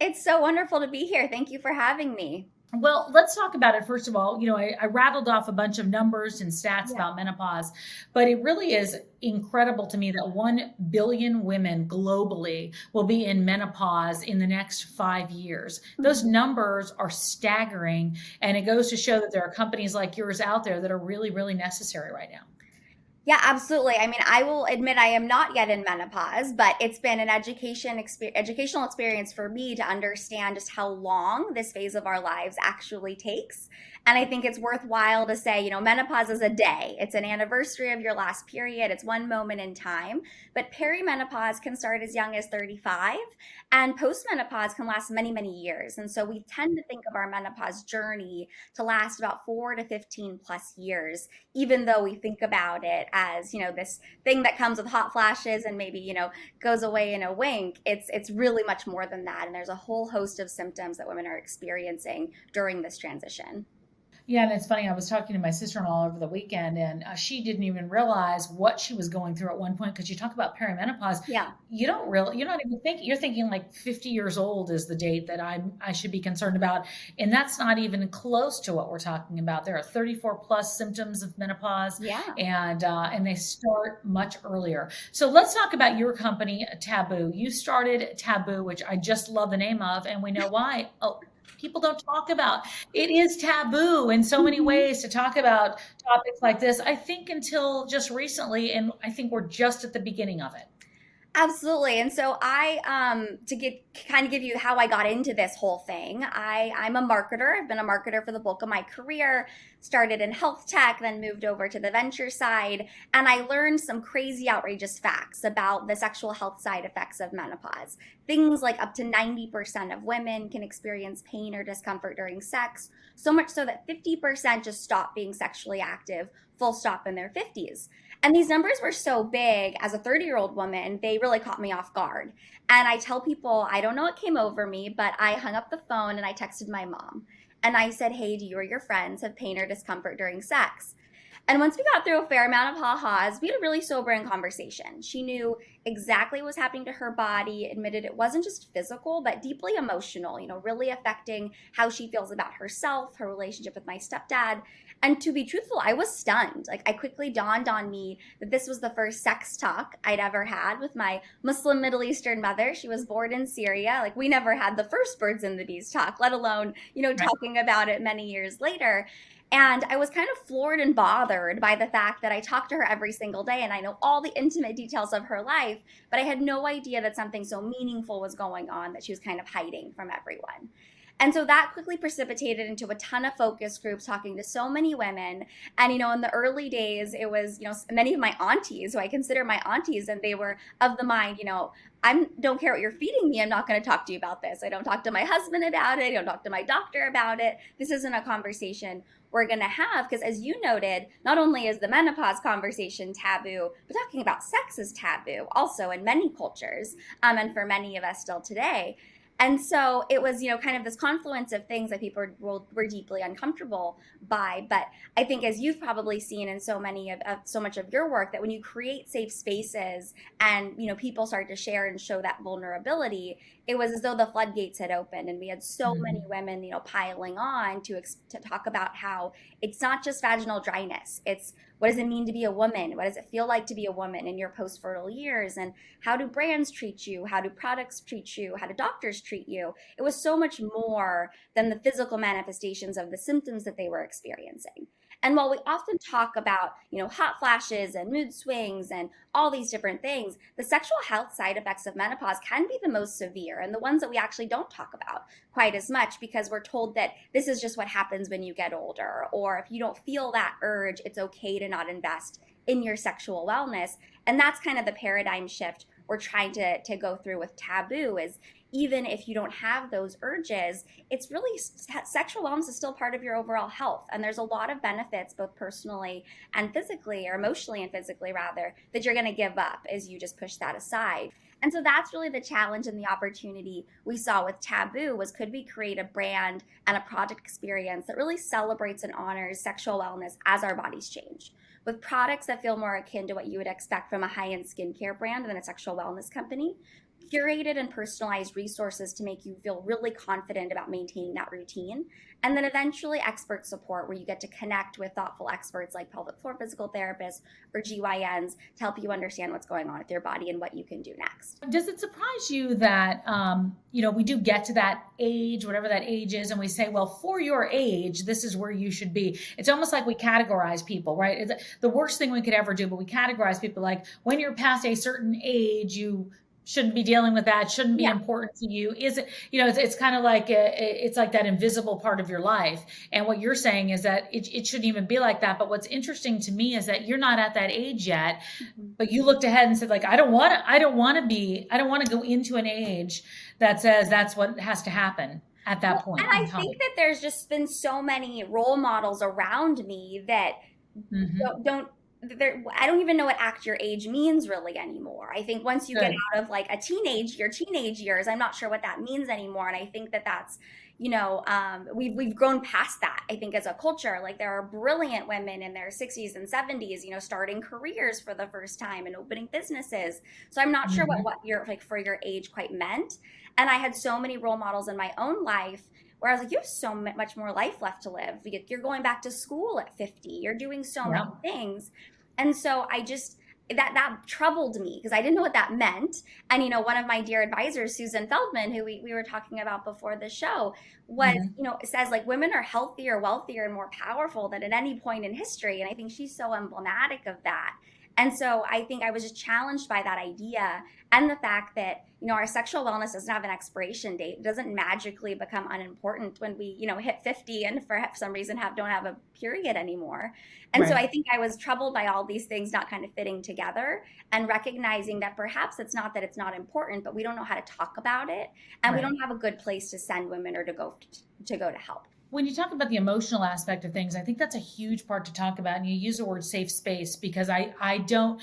It's so wonderful to be here. Thank you for having me. Well, let's talk about it. First of all, I rattled off a bunch of numbers and stats Yeah. about menopause, but it really is incredible to me that 1 billion women globally will be in menopause in the next 5 years. Those Mhm. numbers are staggering, and it goes to show that there are companies like yours out there that are really, really necessary right now. Yeah, absolutely. I mean, I will admit I am not yet in menopause, but it's been an educational experience for me to understand just how long this phase of our lives actually takes. And I think it's worthwhile to say, menopause is a day. It's an anniversary of your last period. It's one moment in time. But perimenopause can start as young as 35, and postmenopause can last many, many years. And so we tend to think of our menopause journey to last about 4 to 15 plus years, even though we think about it as, this thing that comes with hot flashes and maybe, goes away in a wink. It's really much more than that. And there's a whole host of symptoms that women are experiencing during this transition. Yeah, and it's funny. I was talking to my sister-in-law over the weekend, and she didn't even realize what she was going through at one point. Because you talk about perimenopause, Yeah. you're not even thinking. You're thinking like 50 years old is the date that I should be concerned about, and that's not even close to what we're talking about. There are 34 plus symptoms of menopause, Yeah. and they start much earlier. So let's talk about your company, Taboo. You started Taboo, which I just love the name of, and we know why. Oh, people don't talk about it is taboo in so many Mhm. ways to talk about topics like this. I think until just recently, and I think we're just at the beginning of it. Absolutely. And so to kind of give you how I got into this whole thing, I'm a marketer. I've been a marketer for the bulk of my career, started in health tech, then moved over to the venture side. And I learned some crazy, outrageous facts about the sexual health side effects of menopause. Things like up to 90% of women can experience pain or discomfort during sex, so much so that 50% just stop being sexually active, full stop, in their 50s. And these numbers were so big as a 30-year-old woman, they really caught me off guard. And I tell people, I don't know what came over me, but I hung up the phone and I texted my mom. And I said, hey, do you or your friends have pain or discomfort during sex? And once we got through a fair amount of ha-has, we had a really sobering conversation. She knew exactly what was happening to her body, admitted it wasn't just physical, but deeply emotional, really affecting how she feels about herself, her relationship with my stepdad. And to be truthful, I was stunned. Like, I quickly dawned on me that this was the first sex talk I'd ever had with my Muslim Middle Eastern mother. She was born in Syria. Like, we never had the first birds and the bees talk, let alone, Right. talking about it many years later. And I was kind of floored and bothered by the fact that I talked to her every single day and I know all the intimate details of her life, but I had no idea that something so meaningful was going on that she was kind of hiding from everyone. And so that quickly precipitated into a ton of focus groups talking to so many women. And, in the early days, it was, many of my aunties, who I consider my aunties, and they were of the mind, I don't care what you're feeding me. I'm not going to talk to you about this. I don't talk to my husband about it. I don't talk to my doctor about it. This isn't a conversation we're going to have, because as you noted, not only is the menopause conversation taboo, but talking about sex is taboo also in many cultures, and for many of us still today. And so it was, kind of this confluence of things that people were deeply uncomfortable by. But I think, as you've probably seen in so much of your work, that when you create safe spaces and, people start to share and show that vulnerability, it was as though the floodgates had opened, and we had so many Mhm. women, piling on to talk about how it's not just vaginal dryness. It's, what does it mean to be a woman? What does it feel like to be a woman in your post-fertile years? And how do brands treat you? How do products treat you? How do doctors treat you? It was so much more than the physical manifestations of the symptoms that they were experiencing. And while we often talk about, hot flashes and mood swings and all these different things, the sexual health side effects of menopause can be the most severe, and the ones that we actually don't talk about quite as much, because we're told that this is just what happens when you get older, or if you don't feel that urge, it's okay to not invest in your sexual wellness. And that's kind of the paradigm shift we're trying to go through with Taboo. Is, even if you don't have those urges, it's really, sexual wellness is still part of your overall health, and there's a lot of benefits, both personally and physically, or emotionally and physically rather, that you're going to give up as you just push that aside. And so that's really the challenge and the opportunity we saw with Taboo. Was, could we create a brand and a product experience that really celebrates and honors sexual wellness as our bodies change, with products that feel more akin to what you would expect from a high-end skincare brand than a sexual wellness company, curated and personalized resources to make you feel really confident about maintaining that routine. And then eventually expert support, where you get to connect with thoughtful experts like pelvic floor physical therapists or GYNs to help you understand what's going on with your body and what you can do next. Does it surprise you that, we do get to that age, whatever that age is, and we say, well, for your age, this is where you should be. It's almost like we categorize people, right? It's the worst thing we could ever do, but we categorize people like, when you're past a certain age, you shouldn't be dealing with that, shouldn't be Yeah. important to you. Is it, it's kind of like, it's like that invisible part of your life. And what you're saying is that it shouldn't even be like that. But what's interesting to me is that you're not at that age yet, but you looked ahead and said, like, I don't want to go into an age that says that's what has to happen at that point And in I time. think that there's just been so many role models around me that Mm-hmm. don't I don't even know what act your age means really anymore. I think once you get Good. out of like your teenage years, I'm not sure what that means anymore. And I think that that's, we've grown past that. I think as a culture, like there are brilliant women in their 60s and 70s, starting careers for the first time and opening businesses. So I'm not sure Mm-hmm. what your like for your age quite meant. And I had so many role models in my own life where I was like, you have so much more life left to live. You're going back to school at 50. You're doing so many Yeah. things. And so I just, that troubled me because I didn't know what that meant. And, one of my dear advisors, Susan Feldman, who we were talking about before the show, was, Mm-hmm. says like women are healthier, wealthier, and more powerful than at any point in history. And I think she's so emblematic of that. And so I think I was just challenged by that idea and the fact that, our sexual wellness doesn't have an expiration date. It doesn't magically become unimportant when we, hit 50 and for some reason don't have a period anymore. And so Right. I think I was troubled by all these things not kind of fitting together and recognizing that perhaps it's not that it's not important, but we don't know how to talk about it and we Right. don't have a good place to send women or to go to help. When you talk about the emotional aspect of things, I think that's a huge part to talk about. And you use the word safe space because I don't,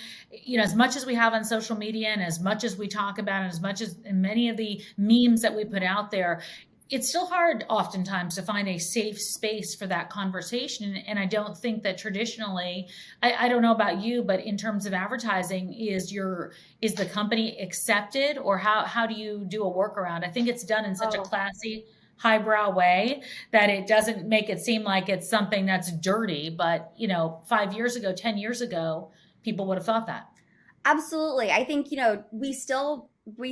as much as we have on social media and as much as we talk about and as much as in many of the memes that we put out there, it's still hard oftentimes to find a safe space for that conversation. And I don't think that traditionally, I don't know about you, but in terms of advertising, is the company accepted, or how do you do a workaround? I think it's done in such a Oh, classy, highbrow way that it doesn't make it seem like it's something that's dirty. But 5 years ago, 10 years ago, people would have thought that. absolutely. I think, we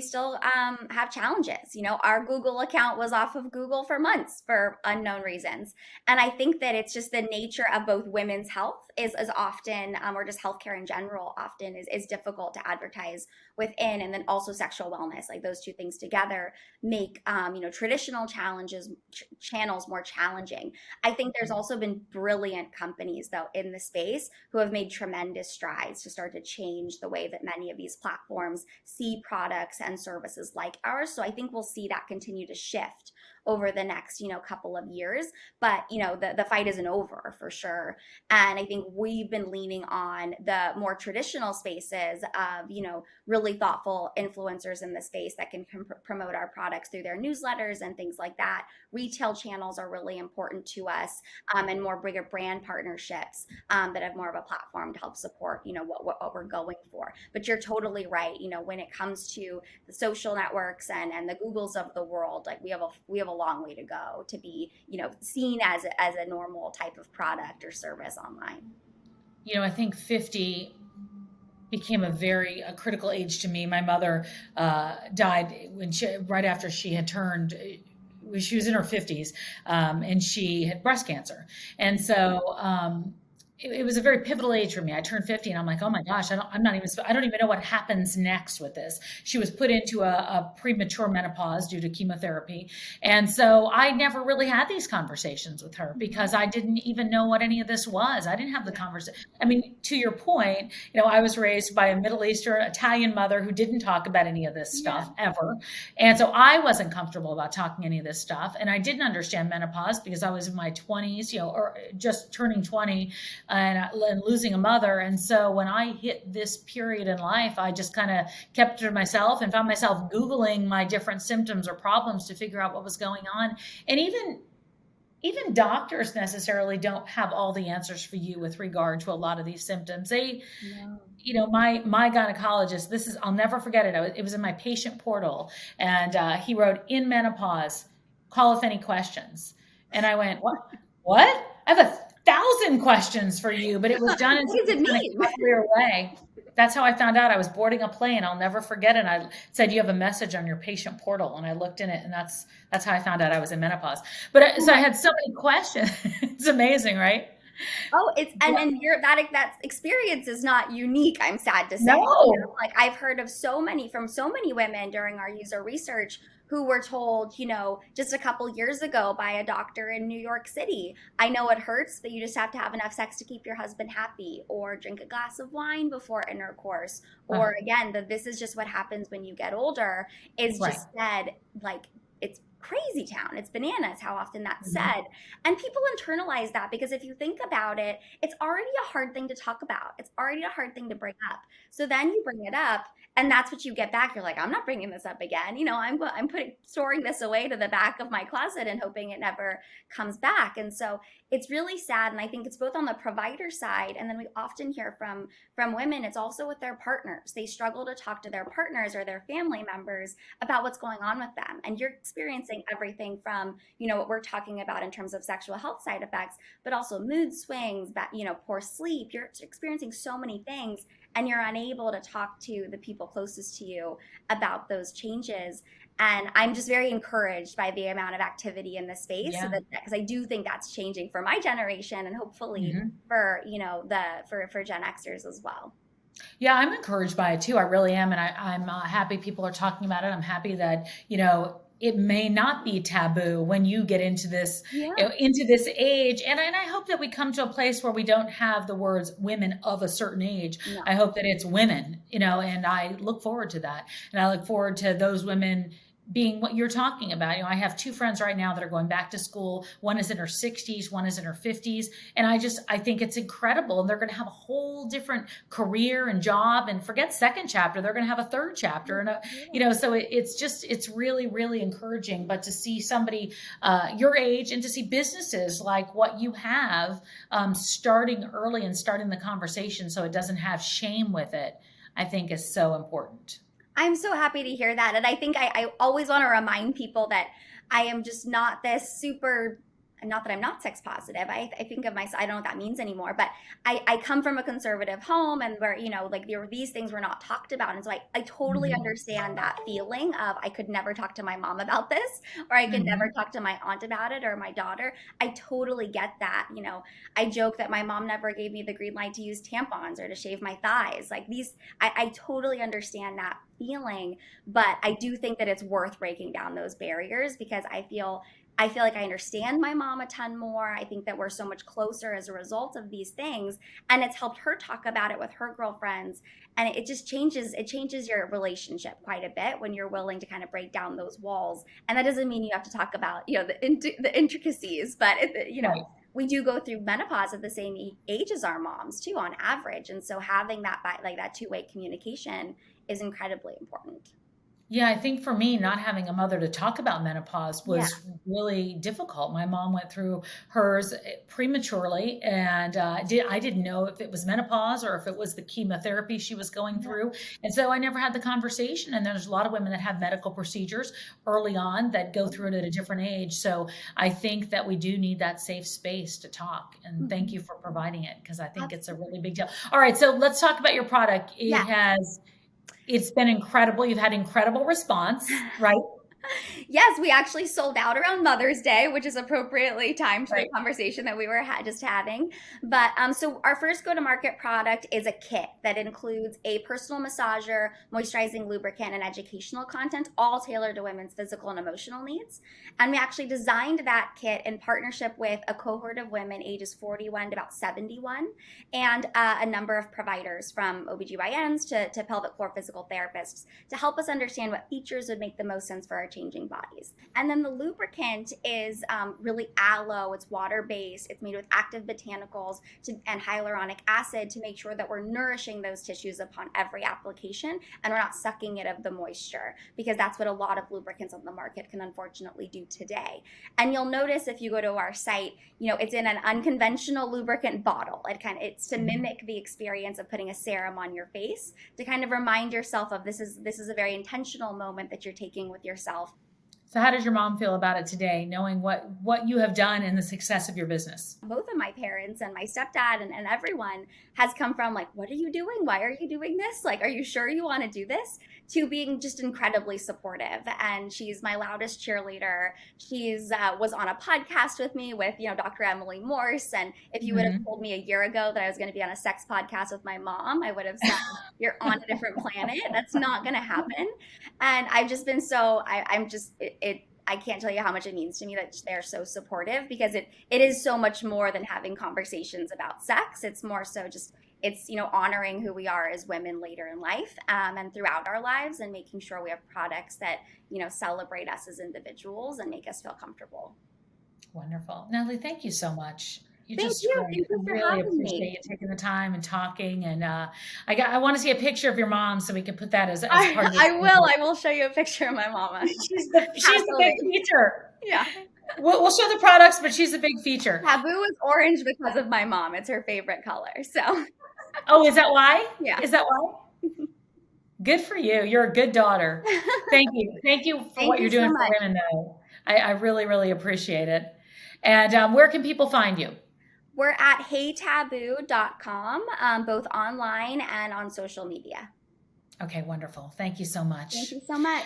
still have challenges. Our Google account was off of Google for months for unknown reasons. And I think that it's just the nature of both women's health is often, or just healthcare in general, often is difficult to advertise within. And then also sexual wellness, like those two things together make, traditional channels more challenging. I think there's also been brilliant companies though in the space who have made tremendous strides to start to change the way that many of these platforms see products and services like ours. So I think we'll see that continue to shift over the next, couple of years. But, the fight isn't over for sure. And I think we've been leaning on the more traditional spaces of, really thoughtful influencers in the space that can promote our products through their newsletters and things like that. Retail channels are really important to us, and more bigger brand partnerships that have more of a platform to help support, what we're going for. But you're totally right. When it comes to the social networks and the Googles of the world, like we have a long way to go to be, seen as a normal type of product or service online. I think 50 became a critical age to me. My mother died right after she had turned. She was in her 50s, and she had breast cancer, and so it was a very pivotal age for me. I turned 50 and I'm like, oh my gosh, I don't even know what happens next with this. She was put into a premature menopause due to chemotherapy. And so I never really had these conversations with her because I didn't even know what any of this was. I didn't have the conversation. I mean, to your point, I was raised by a Middle Eastern Italian mother who didn't talk about any of this Yeah. stuff ever. And so I wasn't comfortable about talking any of this stuff. And I didn't understand menopause because I was in my 20s, or just turning 20 and losing a mother. And so when I hit this period in life, I just kind of kept to myself and found myself Googling my different symptoms or problems to figure out what was going on. And even even doctors necessarily don't have all the answers for you with regard to a lot of these symptoms. They, No. my gynecologist, this is, I'll never forget it. It was in my patient portal, and he wrote, "In menopause, call if any questions." And I went, "What? What? I have 1,000 questions for you," but it was done in What does such it a kind of mean? cavalier way. That's how I found out. I was boarding a plane. I'll never forget it. And I said, "You have a message on your patient portal," and I looked in it, and that's how I found out I was in menopause. But so I had so many questions. It's amazing, right? Oh, it's Yeah. and your that experience is not unique, I'm sad to say. No. Like I've heard of so many women during our user research who were told, just a couple years ago by a doctor in New York City, I know it hurts, but you just have to have enough sex to keep your husband happy, or drink a glass of wine before intercourse, Uh, or again, that this is just what happens when you get older, is right. just said like it's crazy town. It's bananas how often that's Mhm. said. And people internalize that because if you think about it, it's already a hard thing to talk about. It's already a hard thing to bring up. So then you bring it up, and that's what you get back. You're like, I'm not bringing this up again. I'm storing this away to the back of my closet and hoping it never comes back. And so it's really sad. And I think it's both on the provider side, and then we often hear from women. It's also with their partners. They struggle to talk to their partners or their family members about what's going on with them. And you're experiencing everything from what we're talking about in terms of sexual health side effects, but also mood swings, poor sleep. You're experiencing so many things, and you're unable to talk to the people closest to you about those changes. And I'm just very encouraged by the amount of activity in the space, so Yeah. that because I do think that's changing for my generation, and hopefully Mhm. for the for Gen Xers as well. Yeah, I'm encouraged by it too. I really am, and I'm happy people are talking about it. I'm happy that it may not be taboo when you get into this Yeah. into this age, and I hope that we come to a place where we don't have the words "women of a certain age." I No. hope that it's women, and I look forward to that, and I look forward to those women being what you're talking about. I have two friends right now that are going back to school. One is in her 60s, one is in her 50s, and I think it's incredible, and they're going to have a whole different career and job, and forget second chapter, they're going to have a third chapter, and so it's really, really encouraging. But to see somebody your age, and to see businesses like what you have, starting early and starting the conversation so it doesn't have shame with it, I think is so important. I'm so happy to hear that. And I think I always want to remind people that I am just not this super, not that I'm not sex positive. I think of myself, I don't know what that means anymore, but I come from a conservative home, and where, like there were these things were not talked about. And so I totally Mhm. understand that feeling of I could never talk to my mom about this, or I could never Mhm. talk to my aunt about it, or my daughter. I totally get that. I joke that my mom never gave me the green light to use tampons or to shave my thighs. Like I totally understand that feeling, but I do think that it's worth breaking down those barriers, because I feel like I understand my mom a ton more. I think that we're so much closer as a result of these things, and it's helped her talk about it with her girlfriends, and it just changes your relationship quite a bit when you're willing to kind of break down those walls. And that doesn't mean you have to talk about the intricacies, but Right. we do go through menopause at the same age as our moms too, on average. And so having that like that two-way communication is incredibly important. Yeah, I think for me, not having a mother to talk about menopause Yeah. was really difficult. My mom went through hers prematurely, and I didn't know if it was menopause or if it was the chemotherapy she was going Yeah. through. And so I never had the conversation. And there's a lot of women that have medical procedures early on that go through it at a different age. So I think that we do need that safe space to talk. And thank Mhm. you for providing it, because I think it's a Absolutely. really big deal. All right, so let's talk about your product. Yeah. It's been incredible. You've had incredible response, right? Yes, we actually sold out around Mother's Day, which is appropriately timed to the Right. conversation that we were just having. But so our first go-to-market product is a kit that includes a personal massager, moisturizing lubricant, and educational content, all tailored to women's physical and emotional needs. And we actually designed that kit in partnership with a cohort of women ages 41 to about 71, and a number of providers from OBGYNs to pelvic floor physical therapists, to help us understand what features would make the most sense for our changing bodies. And then the lubricant is really aloe. It's water-based. It's made with active botanicals and hyaluronic acid to make sure that we're nourishing those tissues upon every application, and we're not sucking it of the moisture, because that's what a lot of lubricants on the market can unfortunately do today. And you'll notice if you go to our site, it's in an unconventional lubricant bottle. It's to mimic the experience of putting a serum on your face, to kind of remind yourself of this is a very intentional moment that you're taking with yourself. So how does your mom feel about it today, knowing what you have done and the success of your business? Both of my parents and my stepdad and everyone has come from like, what are you doing? Why are you doing this? Like, are you sure you want to do this? To being just incredibly supportive. And she's my loudest cheerleader. She's was on a podcast with me with, Dr. Emily Morse. And if you would have told me a year ago that I was going to be on a sex podcast with my mom, I would have said, you're on a different planet. That's not going to happen. And I've just been so, I can't tell you how much it means to me that they're so supportive, because it is so much more than having conversations about sex. It's more so just, it's, honoring who we are as women later in life and throughout our lives, and making sure we have products that, celebrate us as individuals and make us feel comfortable. Wonderful. Natalie, thank you so much. Thank you. Thank you for really having appreciate me. you taking the time and talking. And I want to see a picture of your mom so we can put that as part of the I will show you a picture of my mama. She's the big feature. Yeah. We'll show the products, but she's a big feature. Taboo is orange because of my mom. It's her favorite color. So. Oh, is that why? Yeah. Is that why? Good for you. You're a good daughter. Thank you. Thank you for what you're doing for women, though. I really, really appreciate it. And where can people find you? We're at heytaboo.com, both online and on social media. Okay, wonderful. Thank you so much. Thank you so much.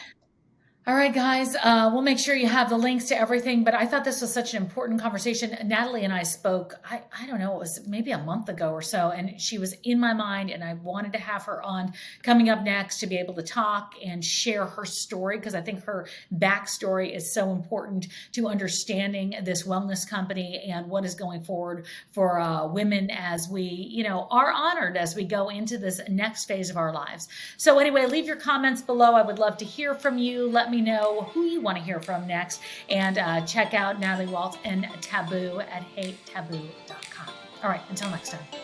All right, guys, we'll make sure you have the links to everything, but I thought this was such an important conversation. Natalie and I spoke, I don't know, it was maybe a month ago or so, and she was in my mind, and I wanted to have her on coming up next to be able to talk and share her story, because I think her backstory is so important to understanding this wellness company and what is going forward for women as we, are honored as we go into this next phase of our lives. So anyway, leave your comments below. I would love to hear from you. Let me know who you want to hear from next, and check out Natalie Waltz and Taboo at heytaboo.com. All right, until next time.